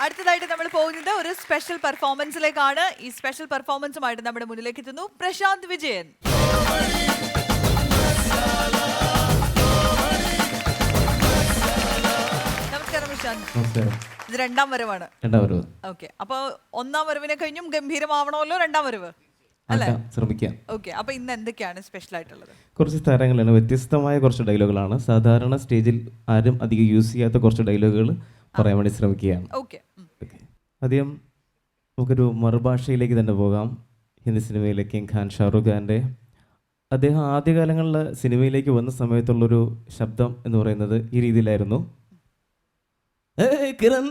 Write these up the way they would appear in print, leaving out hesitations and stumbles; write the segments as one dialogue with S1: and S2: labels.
S1: അടുത്തതായിട്ട് നമ്മൾ പോകുന്നത് ഒരു സ്പെഷ്യൽ പെർഫോമൻസിലേക്കാണ്. ഈ സ്പെഷ്യൽ പെർഫോമൻസുമായിട്ട് നമ്മുടെ മുന്നിലേക്ക് എത്തുന്നു പ്രശാന്ത് വിജയൻ. നമസ്കാരം പ്രശാന്ത്.
S2: നമസ്കാരം.
S1: ഇത് രണ്ടാം വരവാണ്. ഓക്കെ, അപ്പൊ ഒന്നാം വരവിനെ കഴിഞ്ഞും ഗംഭീരമാവണമല്ലോ രണ്ടാം വരവ് അല്ലേ?
S2: ശ്രമിക്കാം.
S1: ഓക്കെ, അപ്പൊ ഇന്ന് എന്തൊക്കെയാണ് സ്പെഷ്യൽ ആയിട്ടുള്ളത്?
S2: കുറച്ച് താരങ്ങളാണ്, വ്യത്യസ്തമായ കുറച്ച് ഡയലോഗുകളാണ്. സാധാരണ സ്റ്റേജിൽ ആരും അധികം യൂസ് ചെയ്യാത്ത കുറച്ച് ഡയലോഗുകൾ പറയാൻ വേണ്ടി ശ്രമിക്കുകയാണ്.
S1: ഓക്കെ,
S2: ആദ്യം നമുക്കൊരു മറുഭാഷയിലേക്ക് തന്നെ പോകാം. ഹിന്ദി സിനിമയിലെ കിങ് ഖാൻ ഷാറുഖ് ഖാൻ്റെ അദ്ദേഹം ആദ്യകാലങ്ങളിൽ സിനിമയിലേക്ക് വന്ന സമയത്തുള്ളൊരു ശബ്ദം എന്ന് പറയുന്നത് ഈ രീതിയിലായിരുന്നു. കിരൺ,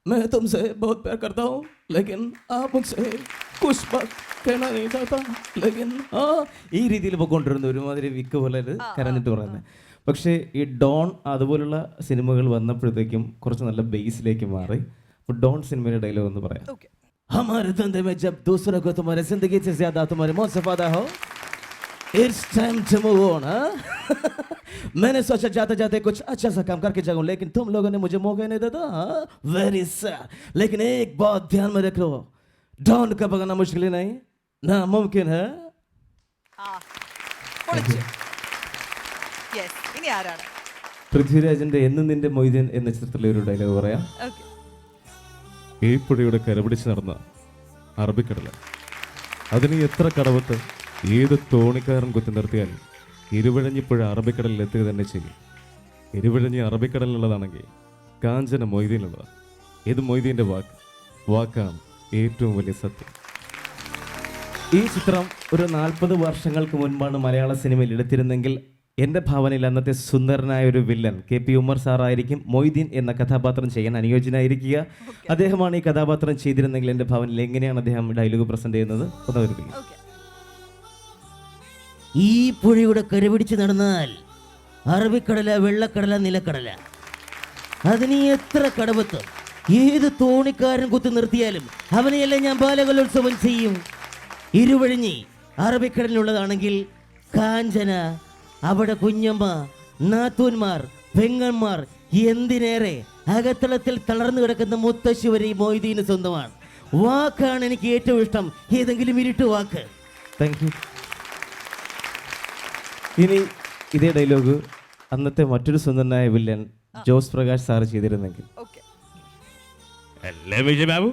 S2: मैं तुमसे बहुत प्यार करता हूँ, लेकिन आप मुझसे कुछ बात कहना नहीं चाहता, लेकिन ഈ രീതിയിൽ പോയിക്കൊണ്ടിരുന്ന ഒരുമാതിരി വിക്ക് പോലെ കരഞ്ഞിട്ട് പറയുന്നത്. പക്ഷേ ഈ ഡോൺ അതുപോലുള്ള സിനിമകൾ വന്നപ്പോഴത്തേക്കും കുറച്ച് നല്ല ബേസിലേക്ക് മാറി. അപ്പോൾ ഡോൺ സിനിമയുടെ ഡയലോഗ് എന്ന് പറയാം. हमारे धंधे में जब दूसरों को तुम्हारे जिंदगी से ज्यादा तुम्हारे मौत से फायदा हो, it's time to move on. मैंने सोचा जाते जाते कुछ अच्छा सा काम करके जाऊं, लेकिन तुम लोगों ने मुझे मौका नहीं देता. Very sad. लेकिन एक बात ध्यान में रखो, डॉन का भगाना मुश्किल नहीं, नामुमकिन है.
S1: ഇനി ആരാണ്?
S2: പൃഥ്വിരാജിന്റെ എന്നും നിന്റെ മൊയ്തീൻ എന്ന ചിത്രത്തിലെ ഒരു ഡയലോഗ് പറയാം.
S3: ഈ പുഴയുടെ കരപിടിച്ച് നടന്ന അറബിക്കടല, അതിന് എത്ര കടവത്ത് ഏത് തോണിക്കാരൻ കുത്തി നിർത്തിയാൽ ഇരുവഴഞ്ഞിപ്പുഴ അറബിക്കടലിൽ എത്തുക തന്നെ ചെയ്യും. ഇരുവഴഞ്ഞി അറബിക്കടലിലുള്ളതാണെങ്കിൽ കാഞ്ചന മൊയ്തീനുള്ളതാണ്. ഇത് മൊയ്തീൻ്റെ വാക്കാണ് ഏറ്റവും വലിയ സത്യം.
S2: ഈ ചിത്രം ഒരു 40 വർഷങ്ങൾക്ക് മുൻപാണ് മലയാള സിനിമയിൽ എടുത്തിരുന്നെങ്കിൽ എൻ്റെ ഭാവനയിൽ അന്നത്തെ സുന്ദരനായ ഒരു വില്ലൻ KP ഉമ്മർ സാറായിരിക്കും മൊയ്തീൻ എന്ന കഥാപാത്രം ചെയ്യാൻ അനുയോജ്യനായിരിക്കുക. അദ്ദേഹമാണ് ഈ കഥാപാത്രം ചെയ്തിരുന്നെങ്കിൽ എൻ്റെ ഭാവനയിൽ എങ്ങനെയാണ് അദ്ദേഹം ഡയലോഗ് പ്രസന്റ് ചെയ്യുന്നത് ഒന്നവരിക്കും.
S4: ഈ പുഴയുടെ കരപിടിച്ച് നടന്നാൽ അറബിക്കടല, വെള്ളക്കടല, നിലക്കടല, അതിന് എത്ര കടവത്ത് ഏത് തോണിക്കാരൻ കുത്തി നിർത്തിയാലും അവനെയെല്ലാം ഞാൻ ബാലകലോത്സവം ചെയ്യും. ഇരുവഴിഞ്ഞി അറബിക്കടലിനുള്ളതാണെങ്കിൽ കാഞ്ചന, അവിടെ കുഞ്ഞമ്മ, നാത്തൂന്മാർ, പെങ്ങന്മാർ, എന്തിനേറെ അകത്തളത്തിൽ തളർന്നു കിടക്കുന്ന മുത്തശ്ശി വരെ മൊയ്തീന് സ്വന്തമാണ്. വാക്കാണ് എനിക്ക് ഏറ്റവും ഇഷ്ടം, ഏതെങ്കിലും ഇരുട്ട് വാക്ക്.
S2: Thank you. ഇനി ഇതേ ഡയലോഗ് അന്നത്തെ മറ്റൊരു സുന്ദരനായ വില്ലൻ ജോസ് പ്രകാശ് സാർ ചെയ്തിരുന്നെങ്കിൽ.
S5: അല്ലേ വിജയബാബു,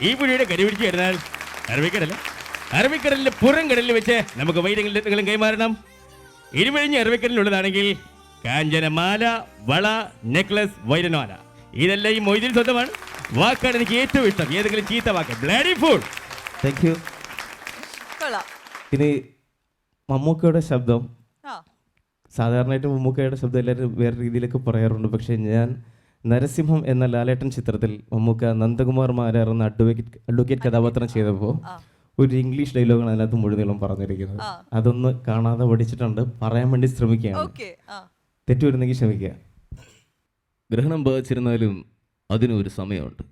S5: ഈ പുഴയുടെ കരപിടിച്ച് കിടന്നാൽ അറബിക്കടലിന്റെ പുറം കടലിൽ വെച്ച് നമുക്ക് വൈദ്യങ്ങളും കൈമാറണം. ഇരുവഴിഞ്ഞ് അറബിക്കടലിലുള്ളതാണെങ്കിൽ കാഞ്ചനമാല, വള, നെക്ലസ്, വൈരനമാല, ഇതെല്ലാം ഈ മൊയ്തീൻ സ്വന്തമാണ്. വാക്കാണ് എനിക്ക് ഏറ്റവും ഇഷ്ടം, ഏതെങ്കിലും ചീത്ത വാക്ക്. Bloody fool.
S2: Thank you. ഇനി മമ്മൂക്കയുടെ ശബ്ദം. സാധാരണയായിട്ട് മമ്മൂക്കയുടെ ശബ്ദം എല്ലാവരും വേറെ രീതിയിലൊക്കെ പറയാറുണ്ട്. പക്ഷേ ഞാൻ നരസിംഹം എന്ന ലാലേട്ടൻ ചിത്രത്തിൽ മമ്മൂക്ക നന്ദകുമാർ മാരാർ എന്ന അഡ്വക്കേറ്റ് കഥാപാത്രം ചെയ്തപ്പോൾ ഒരു ഇംഗ്ലീഷ് ഡയലോഗാണ് അതിനകത്ത് മുഴുവനും പറഞ്ഞിരിക്കുന്നത്. അതൊന്ന് കാണാതെ പഠിച്ചിട്ടുണ്ട്, പറയാൻ വേണ്ടി ശ്രമിക്കുകയാണ്. തെറ്റു വരുന്നെങ്കിൽ ക്ഷമിക്കുക.
S6: ഗ്രഹണം ബാധിച്ചിരുന്നാലും അതിനൊരു സമയമുണ്ട്.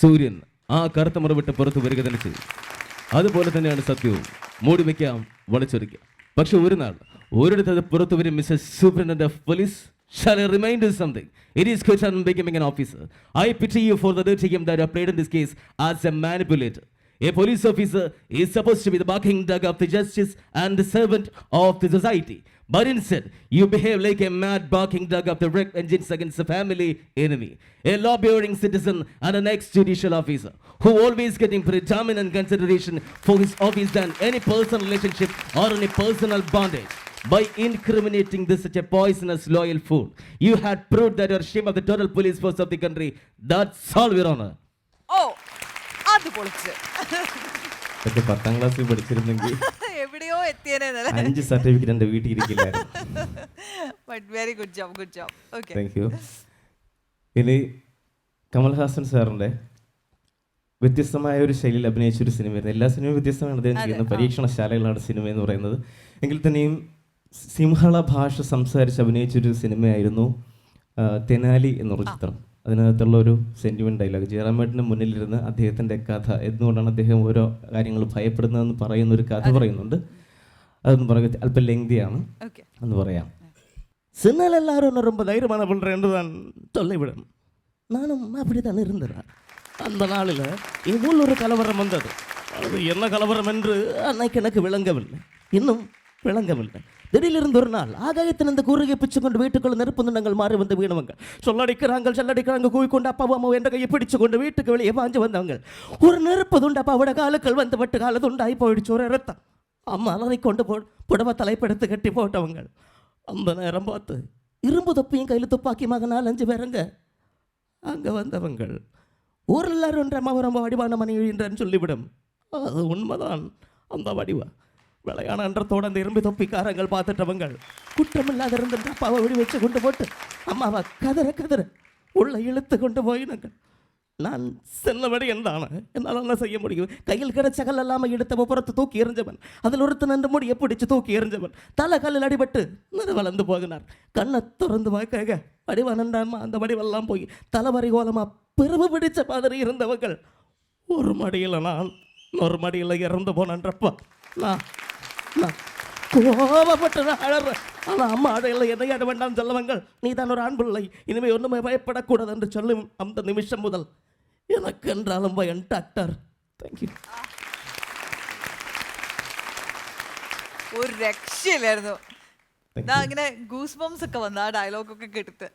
S6: സൂര്യൻ ആ കറുത്ത മറവിട്ട് പുറത്ത് വരിക തന്നെ ചെയ്യും. അതുപോലെ തന്നെയാണ് സത്യവും. മൂടി വയ്ക്കാം, വളച്ചൊരിക്കാം. പക്ഷെ ഒരു നാൾ ഒരിടത്ത് അത് പുറത്തു വരും. Mister superintendent of police, shall I remind you something? It is quite on becoming an officer. I pity you for the dirty game that you played in this case as a manipulator. A police officer is supposed to be the barking dog of the justice and the servant of the society. But instead, you behave like a mad barking dog of the wrecked engines against a family enemy. A law-abiding citizen and an ex-judicial officer who always getting predominant consideration for his office than any personal relationship or any personal bondage. By incriminating this such a poisonous loyal fool, you had proved that you are ashamed of the total police force of the country. That's all, Your Honor.
S1: Oh, അത് പൊളിച്ച്.
S2: പക്ഷെ 10ാം ക്ലാസ്സിൽ പഠിച്ചിരുന്നെങ്കിൽ
S1: എവിടെയോ എത്തിയേനെ.
S2: 5 certificate എൻ്റെ വീട്ടിൽ ഇരിക്കില്ലായിരുന്നു.
S1: But very good job, good job. Okay,
S2: thank you. ഇനി കമൽഹാസൻ സാറിൻ്റെ വ്യത്യസ്തമായ ഒരു ശൈലിയിൽ അഭിനയിച്ചൊരു സിനിമയായിരുന്നു. എല്ലാ സിനിമയും വ്യത്യസ്തമാണ് അദ്ദേഹം ചെയ്യുന്നത്. പരീക്ഷണശാലകളാണ് സിനിമ എന്ന് പറയുന്നത്. എങ്കിൽ തന്നെയും സിംഹള ഭാഷ സംസാരിച്ച് അഭിനയിച്ചൊരു സിനിമയായിരുന്നു തെനാലി എന്നൊരു ചിത്രം. അതിനകത്തുള്ള ഒരു സെൻറ്റിമെൻറ്റ് ഡയലോഗ്, ജയറാമേട്ടന് മുന്നിലിരുന്ന് അദ്ദേഹത്തിൻ്റെ കഥ എന്തുകൊണ്ടാണ് അദ്ദേഹം ഓരോ കാര്യങ്ങൾ ഭയപ്പെടുന്നതെന്ന് പറയുന്നൊരു കഥ പറയുന്നുണ്ട്. അതൊന്ന് പറയുക അല്പം ലെങ്തിയാണ് എന്ന് പറയാം.
S4: സിനിമയിൽ എല്ലാവരും ரொம்ப தைரியமான பண்ணுறேன் தொல்லை விடும்.
S2: நானும் அப்படி தான் இருந்தேன். அந்த நாளில் எவ்வளோ ஒரு கலவரம் வந்தது. அது என்ன கலவரம் என்று அன்னைக்கு எனக்கு விளங்கவில்லை, இன்னும் விளங்கவில்லை. திடீரிலிருந்து ஒரு நாள் ஆகாயத்தில் இந்த கூறுகை பிச்சு கொண்டு வீட்டுக்குள்ள நெருப்பு துண்டங்கள் மாறி வந்து வீணவங்க சொல்லடிக்கிறாங்க கூவிக்கொண்டு அப்பாவும் அம்மாவும் என்ற கையை பிடிச்சு கொண்டு வீட்டுக்கு வெளியே பாஞ்சு வந்தவங்க. ஒரு நெருப்பு துண்டு அப்பாவோட காலுக்கள் வந்து பட்டு கால துண்டாகி போயிடுச்சு. ஒரு ரத்தம். அம்மா அதை கொண்டு புடவை தலைப்படுத்து கட்டி போட்டவங்க. அந்த நேரம் பார்த்து இரும்பு தொப்பியும் கையில் துப்பாக்கி மகனால் 5 பேருங்க அங்கே வந்தவங்க. ஊரில் எல்லாரும் என்ற அம்மா ரொம்ப வடிவான மனைவி என்றன்னு சொல்லிவிடும். அது உண்மைதான். அந்த வடிவா விளையாட அன்றத்தோடு அந்த இரும்பு தொப்பிக்காரங்கள் பார்த்துட்டவங்க குற்றமில்லாத இருந்த அப்பாவை வெடி வச்சு கொண்டு போட்டு அம்மாவை கதற உள்ள இழுத்து கொண்டு போயினாங்க. நான் செல்லபடி என்றான என்னால் என்ன செய்ய முடியும்? கையில் கிடைச்ச கல் இல்லாமல் எடுத்த புறத்து தூக்கி எறிஞ்சவன், அதில் ஒருத்தன் நின்று முடியை பிடிச்சு தூக்கி எறிஞ்சவன் தலை கல்லில் அடிபட்டு வளர்ந்து போகினார். கண்ணை திறந்து பார்க்க வடிவனண்டாமா அந்த வடிவெல்லாம் போய் தலைவரி கோலமாக பெருமை பிடிச்ச மாதிரி இருந்தவர்கள். ஒரு மடியில் நான் ஒரு மடியில் இறந்து போனன்றப்பா நான் கோபப்பட்டு அழறேன். ஆனால் அம்மா அடையில என்னை அட வேண்டாம் சொல்லவங்க. நீ தான் ஒரு ஆண் பிள்ளை, இனிமேல் ஒன்றுமே பயப்படக்கூடாது என்று சொல்லும் அந்த நிமிஷம் முதல் எனக்கு என்றாலும் பயம் டாக்டர். താങ്ക്യൂ.
S1: ഒരു രക്ഷയില്ലായിരുന്നു. ഇങ്ങനെ ഗൂസ് ബംസ് ഒക്കെ വന്ന ആ ഡയലോഗൊക്കെ കേട്ടിട്ട്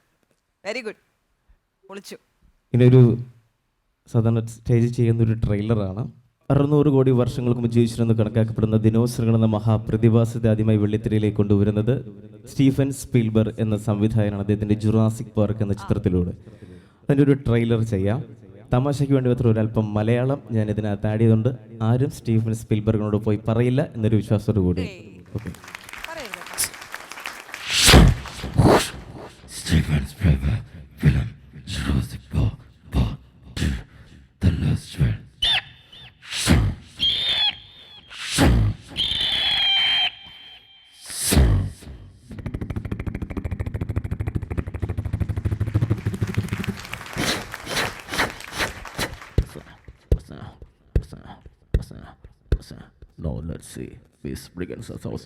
S1: വെരി ഗുഡ്, പൊളിച്ചു.
S2: ഇനിയൊരു സാധാരണ സ്റ്റേജ് ചെയ്യുന്നൊരു ട്രെയിലറാണ്. 600 കോടി വർഷങ്ങൾക്ക് മുമ്പ് ജീവിച്ചിരുന്ന കണക്കാക്കപ്പെടുന്ന ദിനോസറുകൾ എന്ന മഹാപ്രതിഭാസത്തെ ആദ്യമായി വെള്ളിത്തിരയിലേക്ക് കൊണ്ടുവരുന്നത് സ്റ്റീഫൻ സ്പീൽബർഗ് എന്ന സംവിധായകനാണ്. അദ്ദേഹത്തിൻ്റെ ജുറാസിക് പാർക്ക് എന്ന ചിത്രത്തിലൂടെ അതിൻ്റെ ഒരു ട്രെയിലർ ചെയ്യാം. തമാശയ്ക്ക് വേണ്ടി മാത്രം ഒരല്പം മലയാളം ഞാൻ ഇതിനകത്ത് ആഡ് ചെയ്തുകൊണ്ട് ആരും സ്റ്റീഫൻ സ്പീൽബർഗിനോട് പോയി പറയില്ല എന്നൊരു വിശ്വാസത്തോടു കൂടി. Okay.
S4: Steven Spielberg film Jurassic Park Part 2 The Last Train.
S6: Now let's see Miss Brigance house.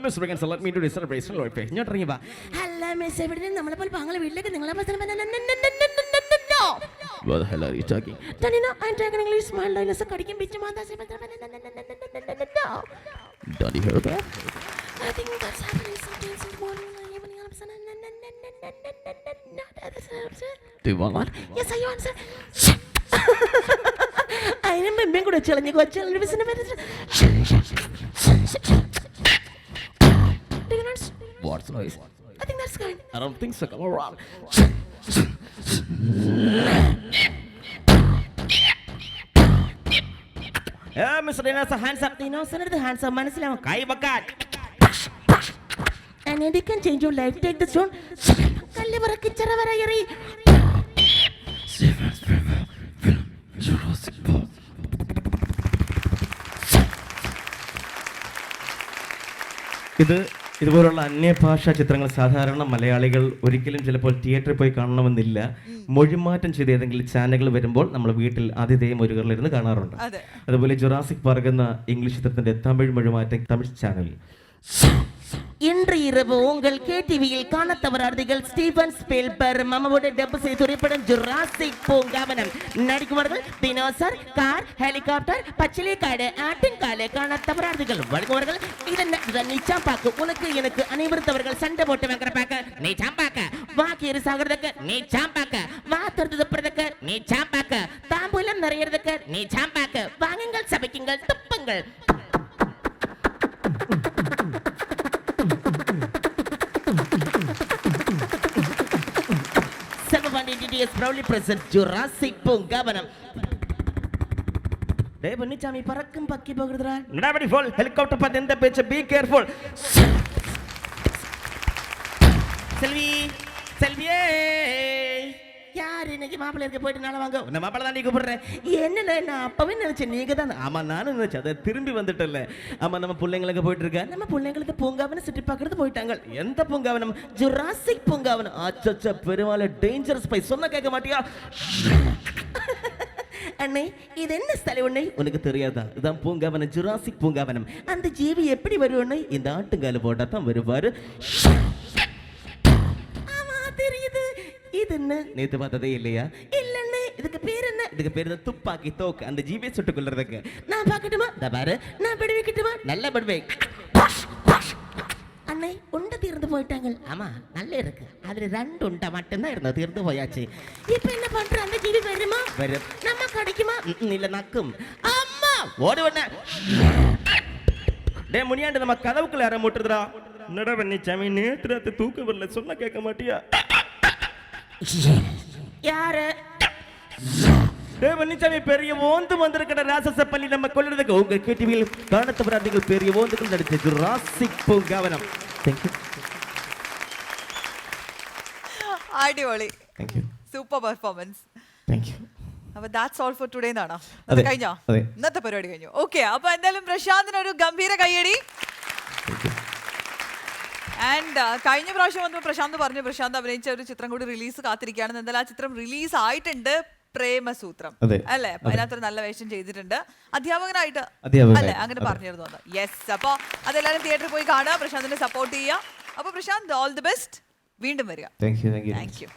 S6: Miss Brigance, let me do the celebration. ഇങ്ങോട്ട് ഇറങ്ങി വാ.
S7: അല്ല മിസ് എവിടെ നമ്മളെ പോലെ പാങ്ങളെ വീട്ടിലേക്ക് നിങ്ങളെ
S6: What the hell are you talking?
S7: I'm talking English. Smile dialogues കടിക്കും പിച്ച് മാതാ.
S6: Don't you hear that?
S7: I think that's happening sometimes in the morning.
S6: Do you want one?
S7: Yes, I want, sir. അതിനും മെമ്മയും കൂടെ ചെളഞ്ഞ് കൊച്ചു ബിസിനെ
S6: What's noise?
S7: I think that's good.
S6: I don't think so. Come around.
S4: Mr. Dinosaur, hands up. Dinosaur, the hands up. മനസ്സിലാവും കൈ വെക്കാൻ.
S7: And you can change your life. Take the stone. കല്ല് പറക്കി ചെറ വരയറി.
S4: Steven Spielberg film Jurassic Park.
S2: ഇതുപോലുള്ള അന്യഭാഷാ ചിത്രങ്ങൾ സാധാരണ മലയാളികൾ ഒരിക്കലും ചിലപ്പോൾ തിയേറ്ററിൽ പോയി കാണണമെന്നില്ല. മൊഴിമാറ്റം ചെയ്ത് ഏതെങ്കിലും ചാനലുകൾ വരുമ്പോൾ നമ്മൾ വീട്ടിൽ ആതിഥേയം ഒരുകളിലിരുന്ന് കാണാറുണ്ട്. അതുപോലെ ജുറാസിക് പാർക്ക് എന്ന ഇംഗ്ലീഷ് ചിത്രത്തിന്റെ തമിഴ് മൊഴിമാറ്റം തമിഴ് ചാനലിൽ.
S7: இன்று இரவு உங்கள் கேடிவியில் காண தவறாதீர்கள். ஸ்டீவன் ஸ்பீல்பர்க் மாமாவோட டப் செய்த திரைப்படம் ஜுராசிக் பூங்காவனம். நடிக்குமார்கள் தினோசர், கார், ஹெலிகாப்டர், பச்சிலைக்காடு, ஆட்டின்காடு. காண தவறாதீர்கள். வழங்குவார்கள் இதன் நீச்சாம்பாக்கு. உனக்கு எனக்கு அனைவருத்தவர்கள் சண்டை போட்டு வாங்குற பாக்க நீ சாம்பாக்க. வாக்கீரு சாகிறதுக்கு நீ சாம்பாக்க. வாத்துறது துப்புறதுக்கு நீ சாம்பாக்க. தாம்பூலம் நிறையறதுக்கு நீ சாம்பாக்க. வாங்குங்கள், சபைக்குங்கள், துப்புங்கள். is proudly present Jurassic பூங்காவனம். டேய் பொன்னிச்சாமி பறக்கும் பக்கி போகுதுடா.
S4: நடபடி ஃபுல் ஹெலிகாப்டர் பார்த்து எந்த பேச்ச பீ கேர்ஃபுல். செல்வியே யார் இன்னைக்கு மாப்பிள்ளை இருக்க போயிட்டு நாளை வாங்க. இந்த மாப்பிள்ளை தான் நீ கூப்பிடுறேன். என்னண்ணே நான் அப்பவே நினைச்சேன் நீங்க தான். ஆமா நானும் நினைச்சேன். அதை திரும்பி வந்துட்டல. ஆமா நம்ம பிள்ளைங்களுக்கு போயிட்டு இருக்க. நம்ம பிள்ளைங்களுக்கு பூங்காவனம் சுற்றி பார்க்கறது போயிட்டாங்க. எந்த பூங்காவனம்? ஜுராசிக் பூங்காவனம். அச்சச்ச பெருமாளே டேஞ்சரஸ் ஸ்பை. சொன்ன கேட்க மாட்டியா? அண்ணே இது என்ன ஸ்தலம் அண்ணே? உனக்கு தெரியாதா? இதான் பூங்காவனம், ஜுராசிக் பூங்காவனம். அந்த ஜீவி எப்படி வரும் அண்ணே? இந்த ஆட்டுங்கால போட்டா தான் வருவாரு. ஆமா தெரியுது. இது
S7: இது என்ன
S4: நேத்து பார்த்ததே இல்லையா?
S7: இல்லண்ணே இதுக்கு பேர் என்ன
S4: இதுக்கு பேரு தான் துப்பாக்கி தோக்கு, அந்த ஜிபே சுட்டு கொள்றதுக்கு.
S7: நான் பார்க்கட்டுமா
S4: இந்த பாரு,
S7: நான் விடுவிக்கட்டுமா
S4: நல்ல படுவே.
S7: அண்ணே உண்டை தீர்ந்து போயிட்டாங்க
S4: ஆமா நல்ல இருக்கு, அதுல 2 உண்டை மட்டும்தான் இருந்தது, தீர்ந்து போயாச்சு.
S7: இப்ப என்ன பண்ற அந்த ஜீவி வருமா
S4: வரும்.
S7: நம்ம கிடைக்குமா
S4: இல்ல நக்கும்.
S7: அம்மா
S4: ஓடு வண்ண. டே முனியாண்டு, நம்ம கதவுக்குள்ள யார முட்டுறதுடா. என்னடா பண்ணி நேத்து ராத்து தூக்க வரல, சொன்னா கேட்க மாட்டியா?
S7: யாரு
S4: டே வன்னிச்சாமி, பெரிய ஓந்து வந்திருக்கிற ராசச பள்ளி நம்ம கொள்ளுறதுக்கு உங்க கேட்டிவியில் காணத்தவராதிகள் பெரிய ஓந்துகள் நடித்த ஜுராசிக் பூங்காவனம். தேங்க்யூ
S1: അടിപൊളി
S2: thank you
S1: super performance.
S2: Thank you.
S1: അപ്പൊ ദാറ്റ്സ് ഓൾ ഫോർ ടുഡേ എന്നാണോ?
S2: അതെ,
S1: കഴിഞ്ഞോ?
S2: അതെ.
S1: ഇന്നത്തെ പരിപാടി കഴിഞ്ഞു. ഓക്കെ, അപ്പൊ എന്തായാലും പ്രശാന്തിന് ഒരു ഗംഭീര കയ്യടി. ആൻഡ് കഴിഞ്ഞ പ്രാവശ്യം വന്നപ്പോൾ പ്രശാന്ത് പറഞ്ഞു പ്രശാന്ത് അഭിനയിച്ച ഒരു ചിത്രം കൂടി റിലീസ് കാത്തിരിക്കുകയാണെന്ന്. എന്തായാലും ആ ചിത്രം റിലീസ് ആയിട്ടുണ്ട്, പ്രേമസൂത്രം
S2: അതെ.
S1: അല്ലേ? അപ്പൊ അതിനകത്തൊരു നല്ല വേഷം ചെയ്തിട്ടുണ്ട്, അധ്യാപകനായിട്ട് അല്ലേ? അങ്ങനെ പറഞ്ഞിരുന്നു. യെസ്, അപ്പൊ അതെല്ലാവരും തിയേറ്ററിൽ പോയി കാണുക, പ്രശാന്തിനെ സപ്പോർട്ട് ചെയ്യുക. അപ്പൊ പ്രശാന്ത്, ഓൾ ദി ബെസ്റ്റ്, വീണ്ടും വരിക.
S2: Thank you.
S1: Thank you.